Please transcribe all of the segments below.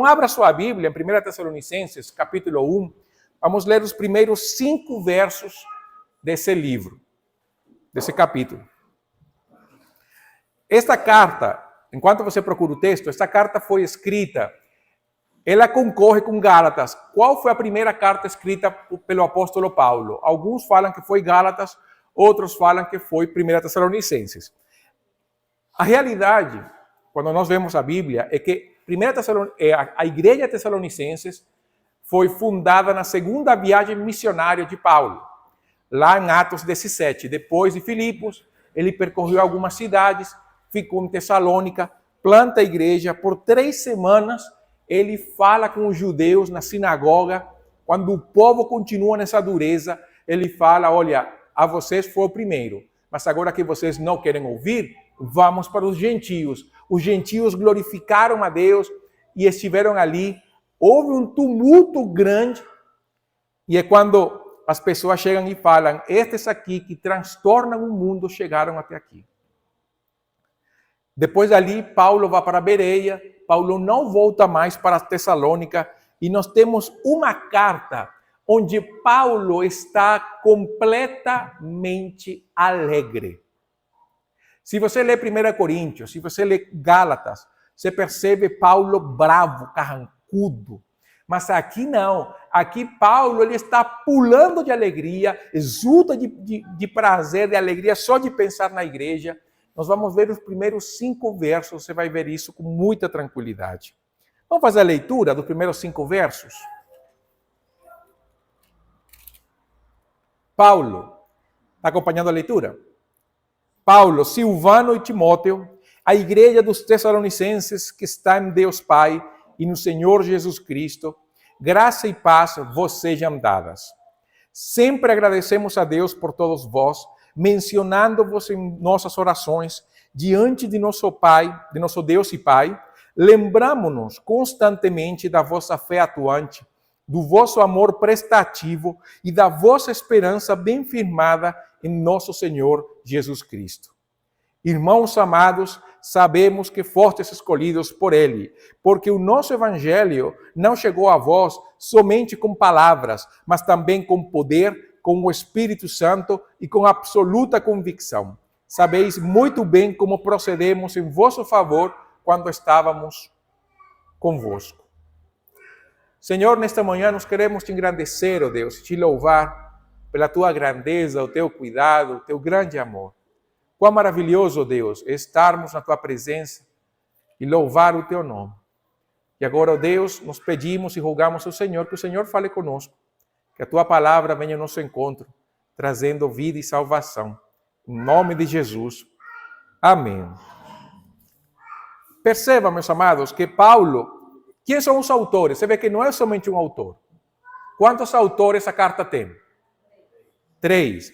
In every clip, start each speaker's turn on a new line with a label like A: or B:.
A: Então, abra sua Bíblia em 1 Tessalonicenses, capítulo 1. Vamos ler os primeiros 5 versos desse livro, desse capítulo. Esta carta, enquanto você procura o texto, esta carta foi escrita, ela concorre com Gálatas. Qual foi a primeira carta escrita pelo apóstolo Paulo? Alguns falam que foi Gálatas, outros falam que foi 1 Tessalonicenses. A realidade, quando nós vemos a Bíblia, é que a igreja de Tessalonicenses foi fundada na segunda viagem missionária de Paulo, lá em Atos 17. Depois de Filipos, ele percorreu algumas cidades, ficou em Tessalônica, planta a igreja. Por 3 semanas, ele fala com os judeus na sinagoga. Quando o povo continua nessa dureza, ele fala, olha, a vocês foi o primeiro, mas agora que vocês não querem ouvir, vamos para os gentios. Os gentios glorificaram a Deus e estiveram ali. Houve um tumulto grande, e é quando as pessoas chegam e falam, estes aqui que transtornam o mundo chegaram até aqui. Depois dali, Paulo vai para Bereia, Paulo não volta mais para Tessalônica, e nós temos uma carta onde Paulo está completamente alegre. Se você lê 1 Coríntios, se você lê Gálatas, você percebe Paulo bravo, carrancudo. Mas aqui não. Aqui Paulo ele está pulando de alegria, exulta de prazer, de alegria, só de pensar na igreja. Nós vamos ver os primeiros 5 versos, você vai ver isso com muita tranquilidade. Vamos fazer a leitura dos primeiros 5 versos? Paulo, está acompanhando a leitura? Paulo, Silvano e Timóteo, a igreja dos Tessalonicenses que está em Deus Pai e no Senhor Jesus Cristo, graça e paz vos sejam dadas. Sempre agradecemos a Deus por todos vós, mencionando-vos em nossas orações, diante de nosso Pai, de nosso Deus e Pai, lembramo-nos constantemente da vossa fé atuante, do vosso amor prestativo e da vossa esperança bem firmada em nosso Senhor Jesus Cristo. Irmãos amados, sabemos que fostes escolhidos por Ele, porque o nosso Evangelho não chegou a vós somente com palavras, mas também com poder, com o Espírito Santo e com absoluta convicção. Sabeis muito bem como procedemos em vosso favor quando estávamos convosco. Senhor, nesta manhã nós queremos te engrandecer, ó Deus, te louvar pela tua grandeza, o teu cuidado, o teu grande amor. Quão maravilhoso, ó Deus, é estarmos na tua presença e louvar o teu nome. E agora, ó Deus, nós pedimos e rogamos ao Senhor que o Senhor fale conosco, que a tua palavra venha ao nosso encontro, trazendo vida e salvação. Em nome de Jesus. Amém. Perceba, meus amados, que Paulo, quem são os autores? Você vê que não é somente um autor. Quantos autores a carta tem? 3.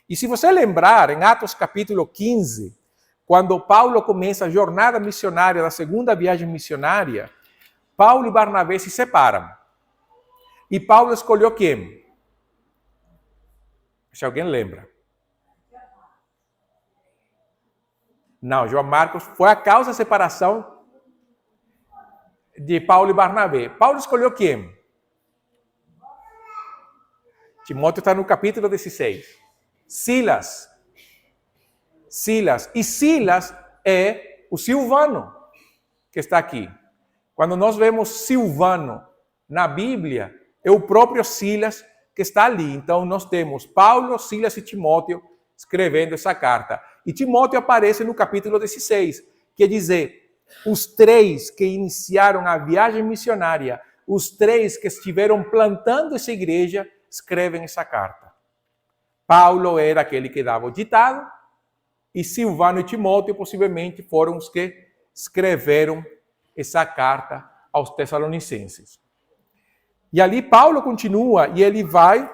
A: E se você lembrar, em Atos capítulo 15, quando Paulo começa a jornada missionária da segunda viagem missionária, Paulo e Barnabé se separam. E Paulo escolheu quem? Se alguém lembra. Não, João Marcos foi a causa da separação de Paulo e Barnabé. Paulo escolheu quem? Timóteo está no capítulo 16. Silas. E Silas é o Silvano, que está aqui. Quando nós vemos Silvano na Bíblia, é o próprio Silas que está ali. Então, nós temos Paulo, Silas e Timóteo escrevendo essa carta. E Timóteo aparece no capítulo 16, quer dizer, os 3 que iniciaram a viagem missionária, os 3 que estiveram plantando essa igreja, escrevem essa carta. Paulo era aquele que dava o ditado, e Silvano e Timóteo possivelmente foram os que escreveram essa carta aos Tessalonicenses. E ali Paulo continua e ele vai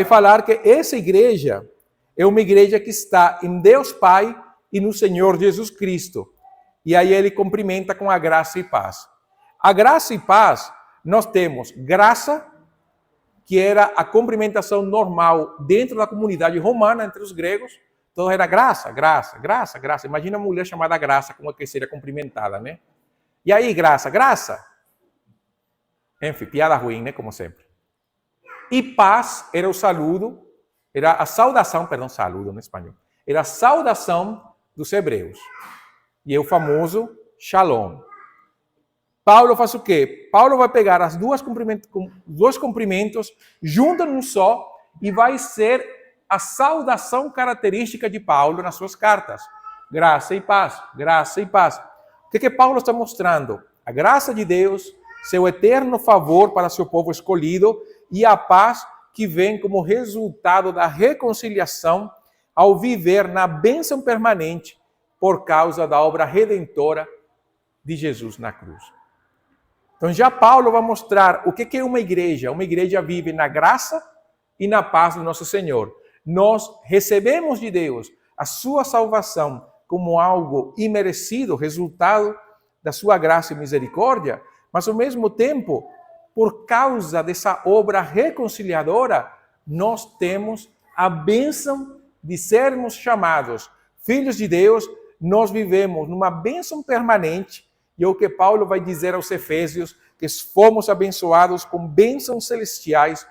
A: falar que essa igreja é uma igreja que está em Deus Pai e no Senhor Jesus Cristo. E aí ele cumprimenta com a graça e paz. A graça e paz, nós temos graça, que era a cumprimentação normal dentro da comunidade romana, entre os gregos. Então era graça. Imagina uma mulher chamada Graça, como é que seria cumprimentada, né? E aí, graça? Graça. Enfim, piada ruim, né? Como sempre. E paz era o saludo, era a saudação, perdão, saludo no espanhol. Era a saudação dos hebreus. E é o famoso shalom. Paulo faz o quê? Paulo vai pegar as dois cumprimentos, junta num só, e vai ser a saudação característica de Paulo nas suas cartas. Graça e paz, graça e paz. O que Paulo está mostrando? A graça de Deus, seu eterno favor para seu povo escolhido e a paz que vem como resultado da reconciliação ao viver na bênção permanente por causa da obra redentora de Jesus na cruz. Então já Paulo vai mostrar o que é uma igreja. Uma igreja vive na graça e na paz do nosso Senhor. Nós recebemos de Deus a sua salvação como algo imerecido, resultado da sua graça e misericórdia, mas ao mesmo tempo, por causa dessa obra reconciliadora, nós temos a bênção de sermos chamados filhos de Deus. Nós vivemos numa bênção permanente, e é o que Paulo vai dizer aos Efésios, que fomos abençoados com bênçãos celestiais,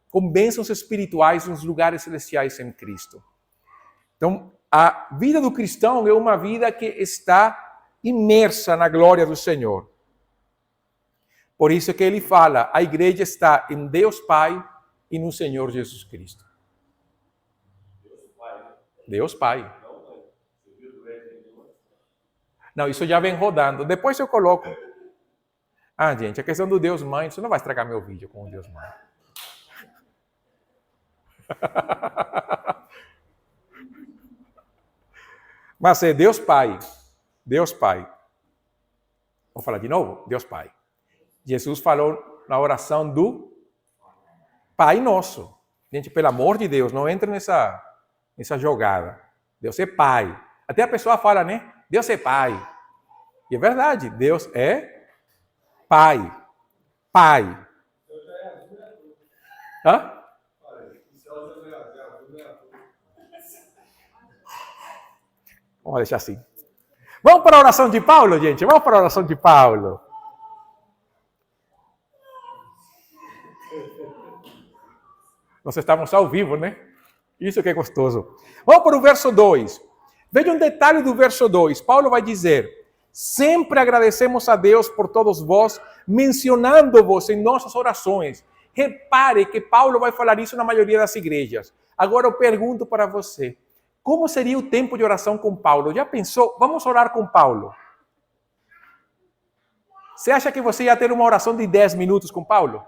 A: com bênçãos espirituais nos lugares celestiais em Cristo. Então, a vida do cristão é uma vida que está imersa na glória do Senhor. Por isso que ele fala, a igreja está em Deus Pai e no Senhor Jesus Cristo. Deus Pai. Não, isso já vem rodando. Depois eu coloco. Ah, gente, a questão do Deus Mãe, você não vai estragar meu vídeo com o Deus Mãe. Mas é Deus Pai. Deus Pai. Vou falar de novo? Deus Pai. Jesus falou na oração do Pai Nosso. Gente, pelo amor de Deus, não entre nessa jogada. Deus é Pai. Até a pessoa fala, né? Deus é Pai. E é verdade, Deus é Pai. Pai. Hã? Vamos deixar assim. Vamos para a oração de Paulo, gente? Vamos para a oração de Paulo. Nós estamos ao vivo, né? Isso que é gostoso. Vamos para o verso 2. Veja um detalhe do verso 2. Paulo vai dizer: sempre agradecemos a Deus por todos vós, mencionando-vos em nossas orações. Repare que Paulo vai falar isso na maioria das igrejas. Agora eu pergunto para você, como seria o tempo de oração com Paulo? Já pensou? Vamos orar com Paulo. Você acha que você ia ter uma oração de 10 minutos com Paulo?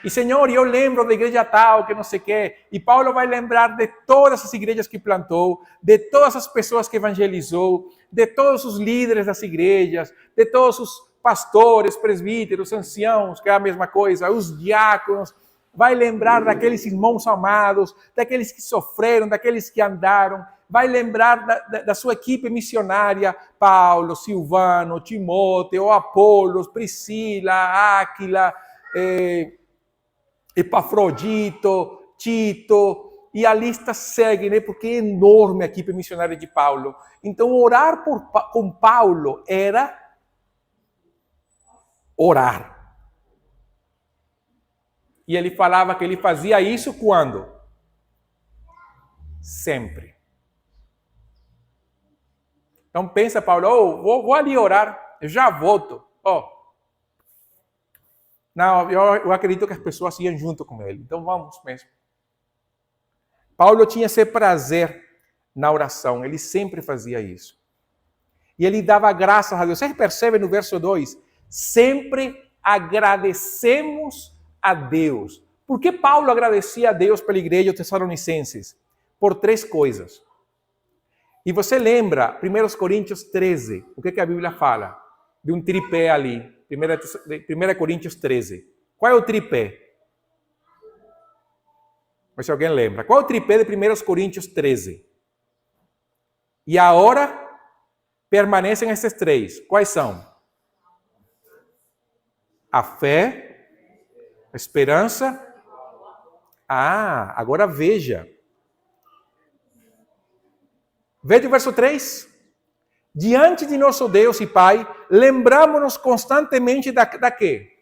A: E, Senhor, eu lembro da igreja tal, que não sei o quê. E Paulo vai lembrar de todas as igrejas que plantou, de todas as pessoas que evangelizou, de todos os líderes das igrejas, de todos os pastores, presbíteros, anciãos, que é a mesma coisa, os diáconos. Vai lembrar daqueles irmãos amados, daqueles que sofreram, daqueles que andaram. Vai lembrar da sua equipe missionária, Paulo, Silvano, Timóteo, Apolos, Priscila, Áquila, Epafrodito, Tito, e a lista segue, né? Porque é enorme a equipe missionária de Paulo. Então, orar com Paulo era orar. E ele falava que ele fazia isso quando? Sempre. Então, pensa, Paulo, vou ali orar, eu já volto. Não, eu acredito que as pessoas iam junto com ele. Então vamos mesmo. Paulo tinha esse prazer na oração. Ele sempre fazia isso. E ele dava graças a Deus. Vocês percebem no verso 2? Sempre agradecemos a Deus. Por que Paulo agradecia a Deus pela igreja de Tessalonicenses? Por 3 coisas. E você lembra, 1 Coríntios 13, o que a Bíblia fala? De um tripé ali. 1 Coríntios 13. Qual é o tripé? Mas se alguém lembra. Qual é o tripé de 1 Coríntios 13? E agora permanecem esses 3. Quais são? A fé, a esperança. Agora veja. Veja o verso 3. diante de nosso Deus e Pai, lembramos-nos constantemente da quê?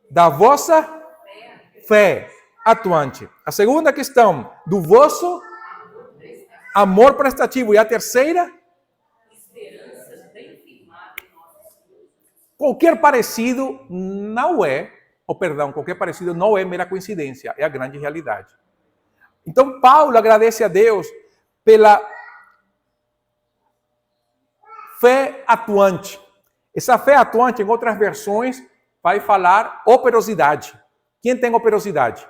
A: Da vossa fé atuante. A segunda questão, do vosso amor prestativo. E a terceira? Esperança bem firmada em nosso Senhor. Qualquer parecido qualquer parecido não é mera coincidência, é a grande realidade. Então, Paulo agradece a Deus pela fé atuante. Essa fé atuante, em outras versões, vai falar operosidade. Quem tem operosidade?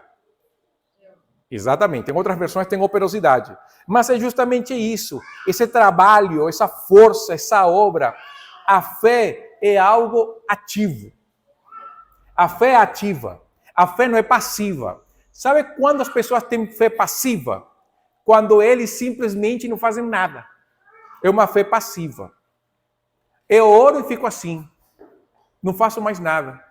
A: Exatamente, em outras versões tem operosidade. Mas é justamente isso, esse trabalho, essa força, essa obra. A fé é algo ativo. A fé é ativa. A fé não é passiva. Sabe quando as pessoas têm fé passiva? Quando eles simplesmente não fazem nada. É uma fé passiva. Eu oro e fico assim. Não faço mais nada.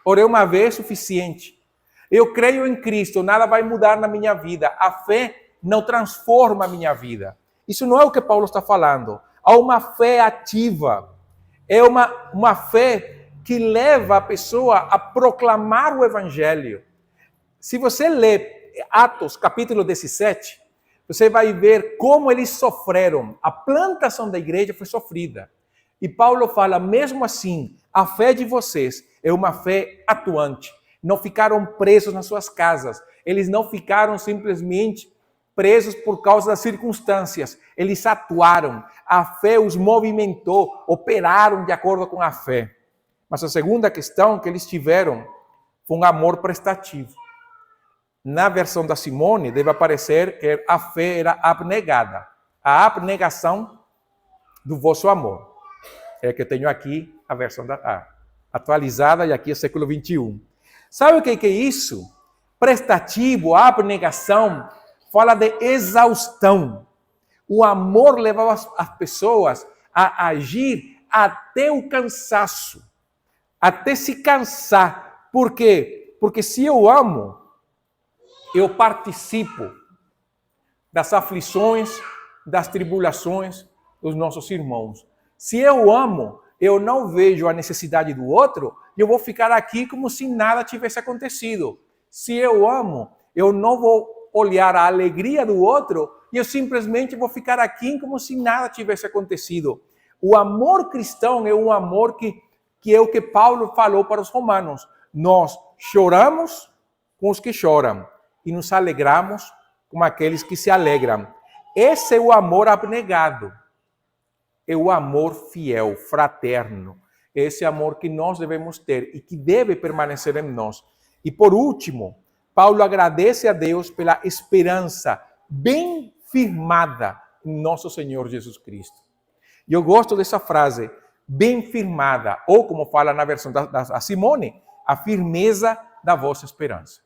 A: Orei uma vez, suficiente. Eu creio em Cristo, nada vai mudar na minha vida. A fé não transforma a minha vida. Isso não é o que Paulo está falando. Há uma fé ativa. É uma fé que leva a pessoa a proclamar o Evangelho. Se você ler Atos, capítulo 17, você vai ver como eles sofreram. A plantação da igreja foi sofrida. E Paulo fala, mesmo assim, a fé de vocês é uma fé atuante. Não ficaram presos nas suas casas. Eles não ficaram simplesmente presos por causa das circunstâncias. Eles atuaram. A fé os movimentou, operaram de acordo com a fé. Mas a segunda questão que eles tiveram foi um amor prestativo. Na versão da Simone, deve aparecer que a fé era abnegada. A abnegação do vosso amor. É que eu tenho aqui a versão atualizada e aqui é século 21. Sabe o que é isso? Prestativo, abnegação, fala de exaustão. O amor levava as pessoas a agir até o cansaço, até se cansar. Por quê? Porque se eu amo, eu participo das aflições, das tribulações dos nossos irmãos. Se eu amo, eu não vejo a necessidade do outro, e eu vou ficar aqui como se nada tivesse acontecido. Se eu amo, eu não vou olhar a alegria do outro, e eu simplesmente vou ficar aqui como se nada tivesse acontecido. O amor cristão é um amor que é o que Paulo falou para os romanos. Nós choramos com os que choram, e nos alegramos com aqueles que se alegram. Esse é o amor abnegado. É o amor fiel, fraterno. Esse amor que nós devemos ter e que deve permanecer em nós. E por último, Paulo agradece a Deus pela esperança bem firmada em nosso Senhor Jesus Cristo. E eu gosto dessa frase, bem firmada, ou como fala na versão da Simone, a firmeza da vossa esperança.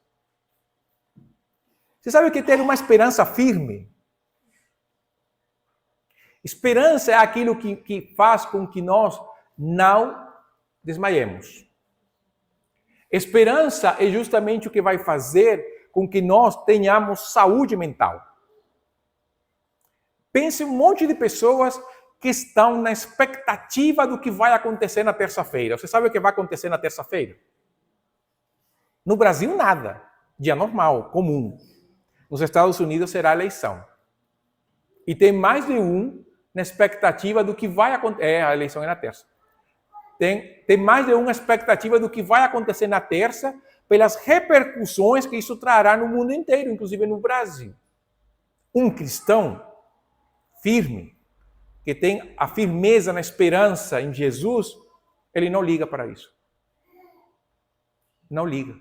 A: Você sabe o que é ter uma esperança firme? Esperança é aquilo que faz com que nós não desmaiemos. Esperança é justamente o que vai fazer com que nós tenhamos saúde mental. Pense um monte de pessoas que estão na expectativa do que vai acontecer na terça-feira. Você sabe o que vai acontecer na terça-feira? No Brasil, nada. Dia normal, comum. Nos Estados Unidos será a eleição. E tem mais de um na expectativa do que vai acontecer. A eleição é na terça. Tem mais de uma expectativa do que vai acontecer na terça, pelas repercussões que isso trará no mundo inteiro, inclusive no Brasil. Um cristão firme, que tem a firmeza na esperança em Jesus, ele não liga para isso. Não liga.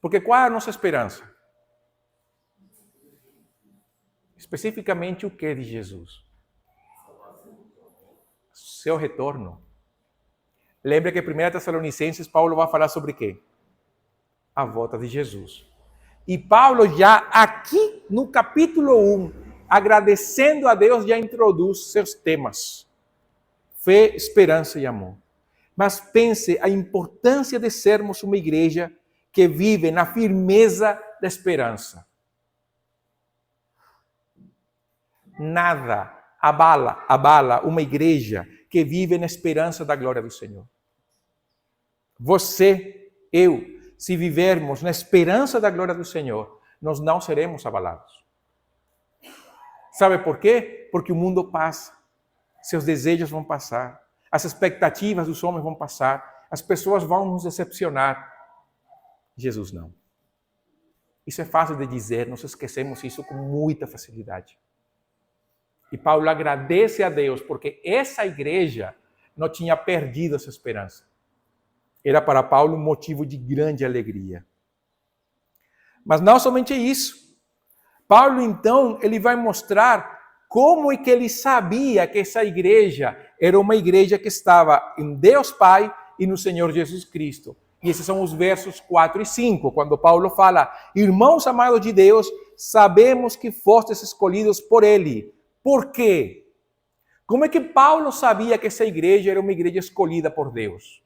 A: Porque qual é a nossa esperança? Especificamente o que de Jesus? Seu retorno. Lembra que em 1 Tessalonicenses, Paulo vai falar sobre quê? A volta de Jesus. E Paulo já aqui no capítulo 1, agradecendo a Deus, já introduz seus temas. Fé, esperança e amor. Mas pense a importância de sermos uma igreja que vive na firmeza da esperança. Nada abala uma igreja que vive na esperança da glória do Senhor. Você, eu, se vivermos na esperança da glória do Senhor, nós não seremos abalados. Sabe por quê? Porque o mundo passa, seus desejos vão passar, as expectativas dos homens vão passar, as pessoas vão nos decepcionar. Jesus não. Isso é fácil de dizer, nós esquecemos isso com muita facilidade. E Paulo agradece a Deus porque essa igreja não tinha perdido essa esperança. Era para Paulo um motivo de grande alegria. Mas não somente isso. Paulo, então, ele vai mostrar como é que ele sabia que essa igreja era uma igreja que estava em Deus Pai e no Senhor Jesus Cristo. E esses são os versos 4 e 5, quando Paulo fala: irmãos amados de Deus, sabemos que fostes escolhidos por Ele. Por quê? Como é que Paulo sabia que essa igreja era uma igreja escolhida por Deus?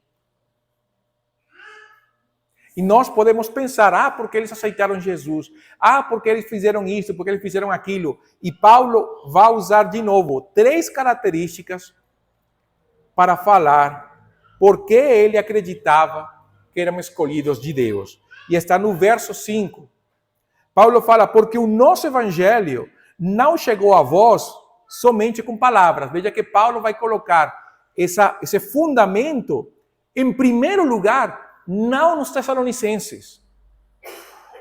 A: E nós podemos pensar, porque eles aceitaram Jesus, porque eles fizeram isso, porque eles fizeram aquilo. E Paulo vai usar de novo 3 características para falar por que ele acreditava que eram escolhidos de Deus. E está no verso 5. Paulo fala, porque o nosso evangelho não chegou a vós somente com palavras. Veja que Paulo vai colocar esse fundamento, em primeiro lugar, não nos Tessalonicenses.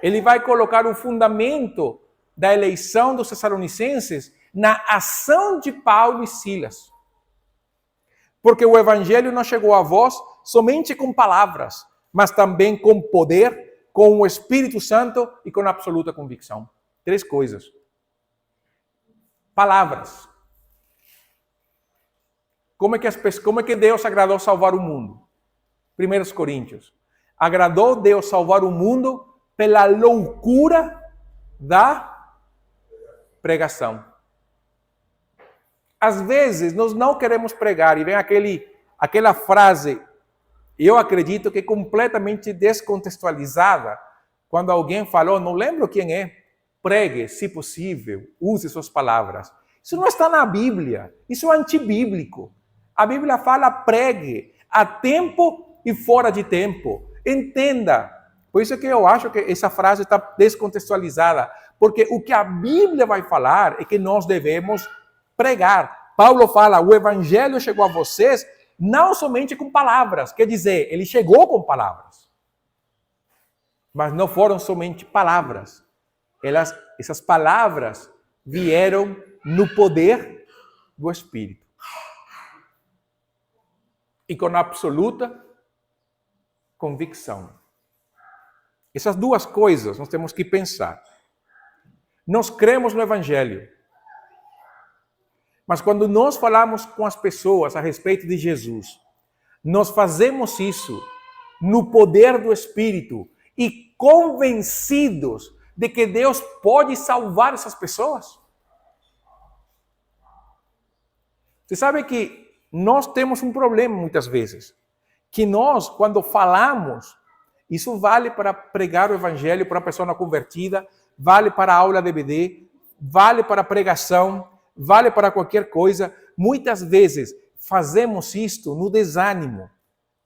A: Ele vai colocar o fundamento da eleição dos Tessalonicenses na ação de Paulo e Silas. Porque o evangelho não chegou a vós somente com palavras, mas também com poder, com o Espírito Santo e com absoluta convicção. 3 coisas. Palavras. Como é que Deus agradou salvar o mundo? 1 Coríntios. Agradou Deus salvar o mundo pela loucura da pregação. Às vezes, nós não queremos pregar e vem aquela frase, eu acredito que é completamente descontextualizada, quando alguém falou, não lembro quem é, pregue, se possível, use suas palavras. Isso não está na Bíblia, isso é antibíblico. A Bíblia fala pregue, a tempo e fora de tempo. Entenda. Por isso que eu acho que essa frase está descontextualizada, porque o que a Bíblia vai falar é que nós devemos pregar. Paulo fala, o evangelho chegou a vocês não somente com palavras, quer dizer, ele chegou com palavras. Mas não foram somente palavras. Essas palavras vieram no poder do Espírito. E com absoluta convicção. Essas 2 coisas nós temos que pensar. Nós cremos no Evangelho. Mas quando nós falamos com as pessoas a respeito de Jesus, nós fazemos isso no poder do Espírito e convencidos de que Deus pode salvar essas pessoas. Você sabe que nós temos um problema muitas vezes, que nós, quando falamos, isso vale para pregar o evangelho para a pessoa não convertida, vale para a aula DVD, vale para a pregação, vale para qualquer coisa. Muitas vezes fazemos isto no desânimo,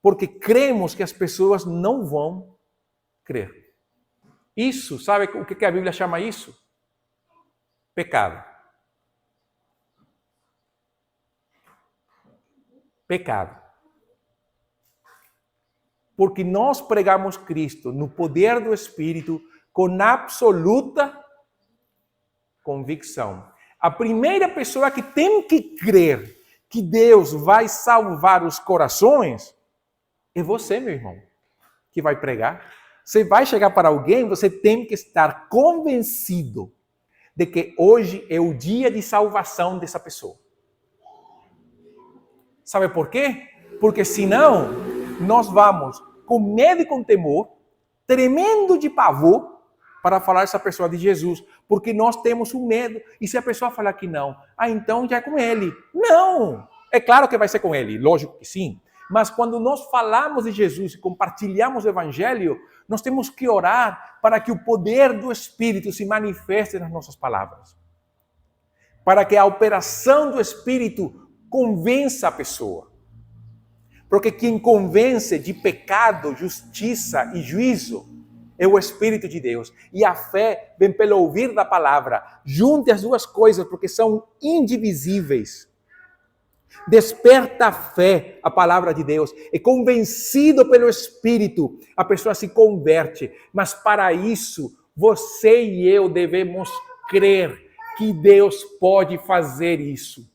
A: porque cremos que as pessoas não vão crer. Isso, sabe o que a Bíblia chama isso? Pecado. Pecado. Porque nós pregamos Cristo no poder do Espírito com absoluta convicção. A primeira pessoa que tem que crer que Deus vai salvar os corações é você, meu irmão, que vai pregar. Você vai chegar para alguém, você tem que estar convencido de que hoje é o dia de salvação dessa pessoa. Sabe por quê? Porque senão nós vamos com medo e com temor, tremendo de pavor, para falar essa pessoa de Jesus, porque nós temos um medo. E se a pessoa falar que não, então já é com ele. Não! É claro que vai ser com ele, lógico que sim. Mas quando nós falamos de Jesus e compartilhamos o Evangelho, nós temos que orar para que o poder do Espírito se manifeste nas nossas palavras. para que a operação do Espírito convença a pessoa. Porque quem convence de pecado, justiça e juízo é o Espírito de Deus. E a fé vem pelo ouvir da palavra. Junte as duas coisas, porque são indivisíveis. Desperta a fé, a palavra de Deus. É convencido pelo Espírito, a pessoa se converte. Mas para isso, você e eu devemos crer que Deus pode fazer isso.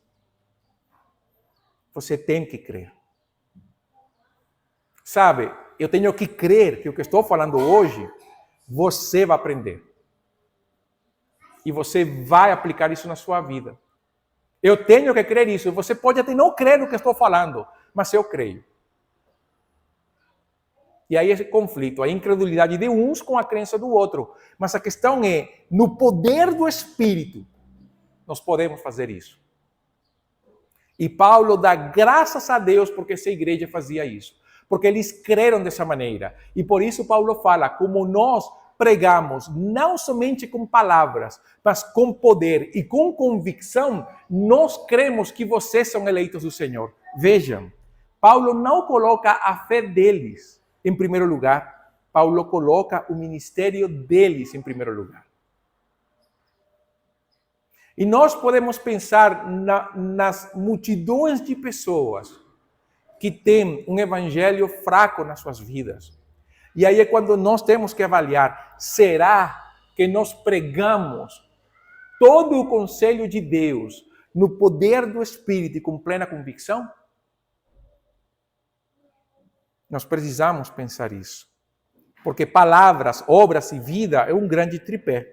A: Você tem que crer. Sabe, eu tenho que crer que o que estou falando hoje, você vai aprender. E você vai aplicar isso na sua vida. Eu tenho que crer isso. Você pode até não crer no que estou falando, mas eu creio. E aí esse conflito, a incredulidade de uns com a crença do outro. Mas a questão é, no poder do Espírito, nós podemos fazer isso. E Paulo dá graças a Deus porque essa igreja fazia isso. Porque eles creram dessa maneira. E por isso Paulo fala, como nós pregamos, não somente com palavras, mas com poder e com convicção, nós cremos que vocês são eleitos do Senhor. Vejam, Paulo não coloca a fé deles em primeiro lugar. Paulo coloca o ministério deles em primeiro lugar. E nós podemos pensar nas multidões de pessoas que têm um evangelho fraco nas suas vidas. E aí é quando nós temos que avaliar, será que nós pregamos todo o conselho de Deus no poder do Espírito e com plena convicção? Nós precisamos pensar isso. Porque palavras, obras e vida é um grande tripé.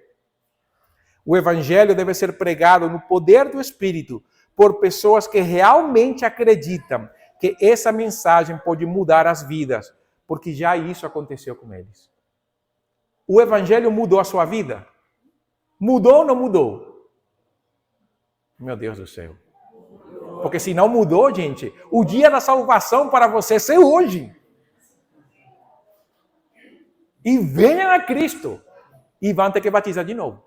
A: O evangelho deve ser pregado no poder do Espírito por pessoas que realmente acreditam que essa mensagem pode mudar as vidas, porque já isso aconteceu com eles. O evangelho mudou a sua vida? Mudou ou não mudou? Meu Deus do céu. Porque se não mudou, gente, o dia da salvação para você é hoje. E venham a Cristo e vão ter que batizar de novo.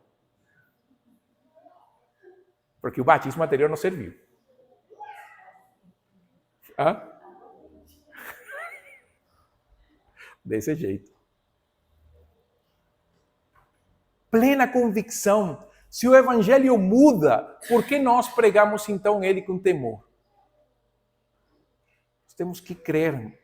A: Porque o batismo anterior não serviu. Hã? Desse jeito. Plena convicção. Se o evangelho muda, por que nós pregamos então ele com temor? Nós temos que crer.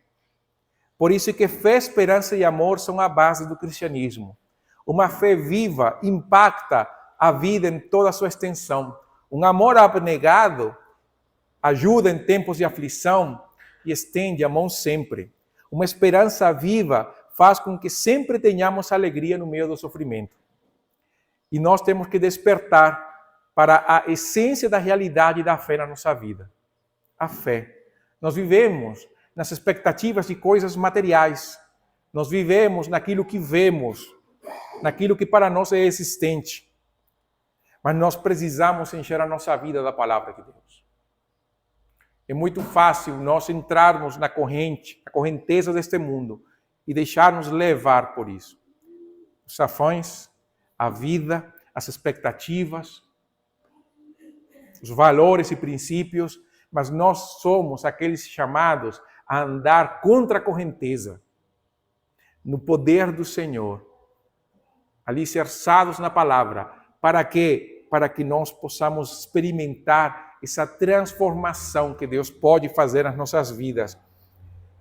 A: Por isso que fé, esperança e amor são a base do cristianismo. Uma fé viva impacta a vida em toda a sua extensão. Um amor abnegado ajuda em tempos de aflição e estende a mão sempre. Uma esperança viva faz com que sempre tenhamos alegria no meio do sofrimento. E nós temos que despertar para a essência da realidade da fé na nossa vida. A fé. Nós vivemos nas expectativas de coisas materiais. Nós vivemos naquilo que vemos, naquilo que para nós é existente. Mas nós precisamos encher a nossa vida da palavra de Deus. É muito fácil nós entrarmos na correnteza deste mundo e deixarmos levar por isso. Os afãs, a vida, as expectativas, os valores e princípios, mas nós somos aqueles chamados a andar contra a correnteza, no poder do Senhor, alicerçados na palavra, para que nós possamos experimentar essa transformação que Deus pode fazer nas nossas vidas.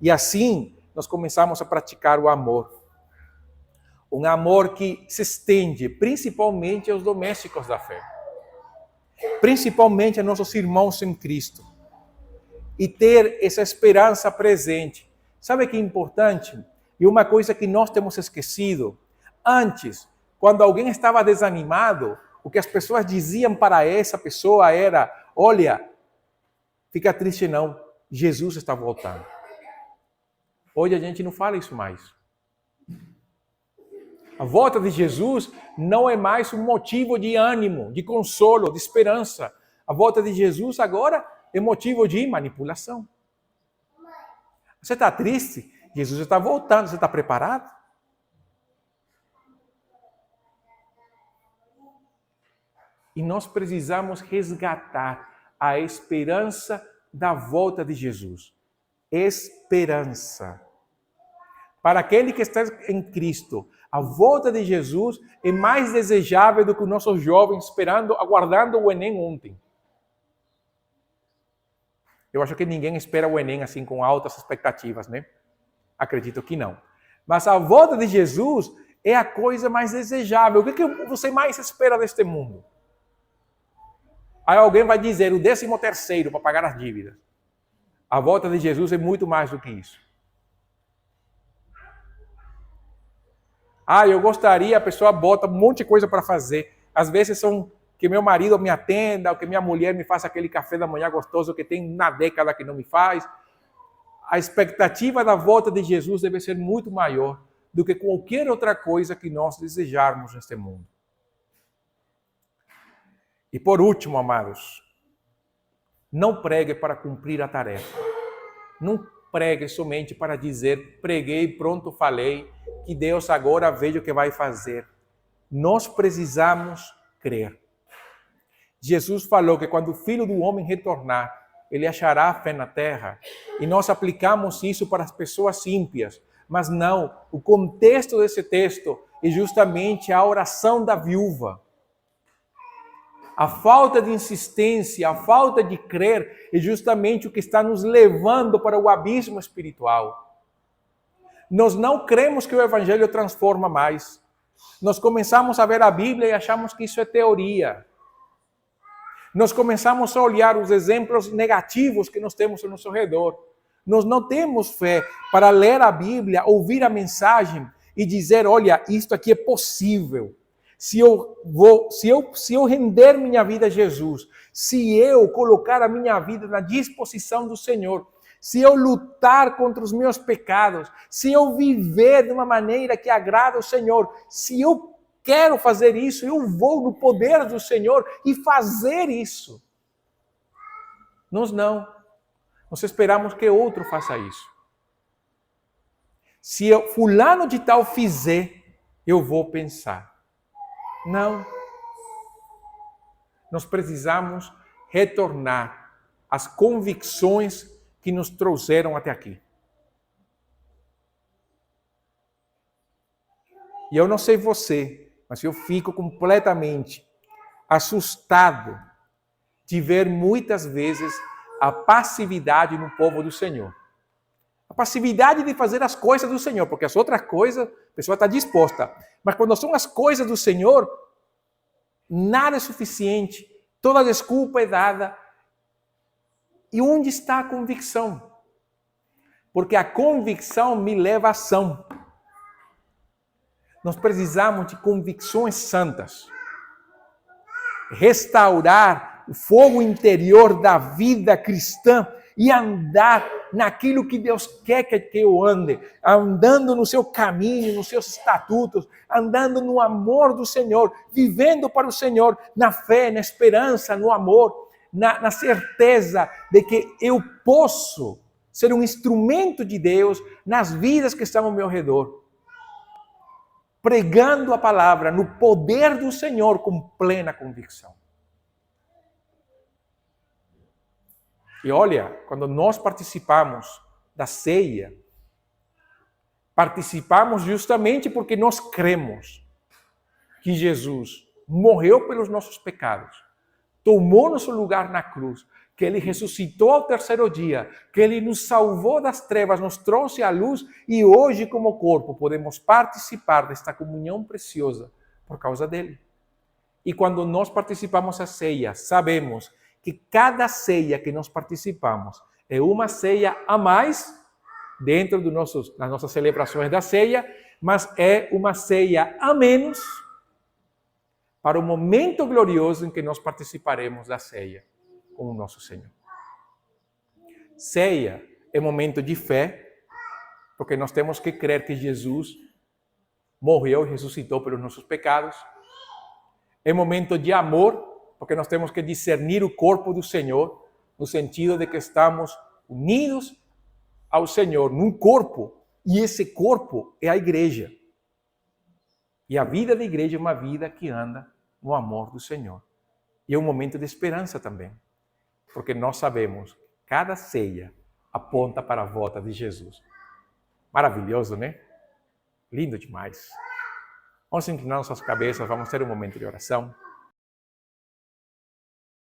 A: E assim, nós começamos a praticar o amor. Um amor que se estende principalmente aos domésticos da fé. Principalmente a nossos irmãos em Cristo. E ter essa esperança presente. Sabe que é importante? E uma coisa que nós temos esquecido. Antes, quando alguém estava desanimado, o que as pessoas diziam para essa pessoa era: olha, fica triste não, Jesus está voltando. Hoje a gente não fala isso mais. A volta de Jesus não é mais um motivo de ânimo, de consolo, de esperança. A volta de Jesus agora é motivo de manipulação. Você está triste? Jesus está voltando, você está preparado? E nós precisamos resgatar a esperança da volta de Jesus. Esperança. Para aquele que está em Cristo, a volta de Jesus é mais desejável do que os nossos jovens esperando, aguardando o Enem ontem. Eu acho que ninguém espera o Enem assim com altas expectativas, né? Acredito que não. Mas a volta de Jesus é a coisa mais desejável. O que você mais espera deste mundo? Aí alguém vai dizer o 13º para pagar as dívidas. A volta de Jesus é muito mais do que isso. Eu gostaria, a pessoa bota um monte de coisa para fazer. Às vezes são que meu marido me atenda, ou que minha mulher me faça aquele café da manhã gostoso que tem na década que não me faz. A expectativa da volta de Jesus deve ser muito maior do que qualquer outra coisa que nós desejarmos neste mundo. E por último, amados, não pregue para cumprir a tarefa. Não pregue somente para dizer, preguei, pronto, falei, que Deus agora veja o que vai fazer. Nós precisamos crer. Jesus falou que quando o Filho do Homem retornar, ele achará fé na terra. E nós aplicamos isso para as pessoas ímpias. Mas não, o contexto desse texto é justamente a oração da viúva. A falta de insistência, a falta de crer é justamente o que está nos levando para o abismo espiritual. Nós não cremos que o Evangelho transforma mais. Nós começamos a ver a Bíblia e achamos que isso é teoria. Nós começamos a olhar os exemplos negativos que nós temos ao nosso redor. Nós não temos fé para ler a Bíblia, ouvir a mensagem e dizer, olha, isto aqui é possível. Se eu render minha vida a Jesus, se eu colocar a minha vida na disposição do Senhor, se eu lutar contra os meus pecados, se eu viver de uma maneira que agrada ao Senhor, se eu quero fazer isso, eu vou no poder do Senhor e fazer isso. Nós não. Nós esperamos que outro faça isso. Se fulano de tal fizer, eu vou pensar. Não. Nós precisamos retornar às convicções que nos trouxeram até aqui. E eu não sei você, mas eu fico completamente assustado de ver muitas vezes a passividade no povo do Senhor. A passividade de fazer as coisas do Senhor, porque as outras coisas, a pessoa está disposta. Mas quando são as coisas do Senhor, nada é suficiente, toda desculpa é dada. E onde está a convicção? Porque a convicção me leva à ação. Nós precisamos de convicções santas. Restaurar o fogo interior da vida cristã e andar naquilo que Deus quer que eu ande, andando no seu caminho, nos seus estatutos, andando no amor do Senhor, vivendo para o Senhor, na fé, na esperança, no amor, na certeza de que eu posso ser um instrumento de Deus nas vidas que estão ao meu redor, pregando a palavra no poder do Senhor com plena convicção. E olha, quando nós participamos da ceia, participamos justamente porque nós cremos que Jesus morreu pelos nossos pecados, tomou nosso lugar na cruz, que Ele ressuscitou ao terceiro dia, que Ele nos salvou das trevas, nos trouxe à luz e hoje, como corpo, podemos participar desta comunhão preciosa por causa dEle. E quando nós participamos da ceia, sabemos que cada ceia que nós participamos é uma ceia a mais dentro das nossas celebrações da ceia, mas é uma ceia a menos para o momento glorioso em que nós participaremos da ceia com o nosso Senhor. Ceia é momento de fé, porque nós temos que crer que Jesus morreu e ressuscitou pelos nossos pecados. É momento de amor, porque nós temos que discernir o corpo do Senhor, no sentido de que estamos unidos ao Senhor num corpo, e esse corpo é a igreja. E a vida da igreja é uma vida que anda no amor do Senhor. E é um momento de esperança também, porque nós sabemos que cada ceia aponta para a volta de Jesus. Maravilhoso, né? Lindo demais. Vamos inclinar nossas cabeças, vamos ter um momento de oração.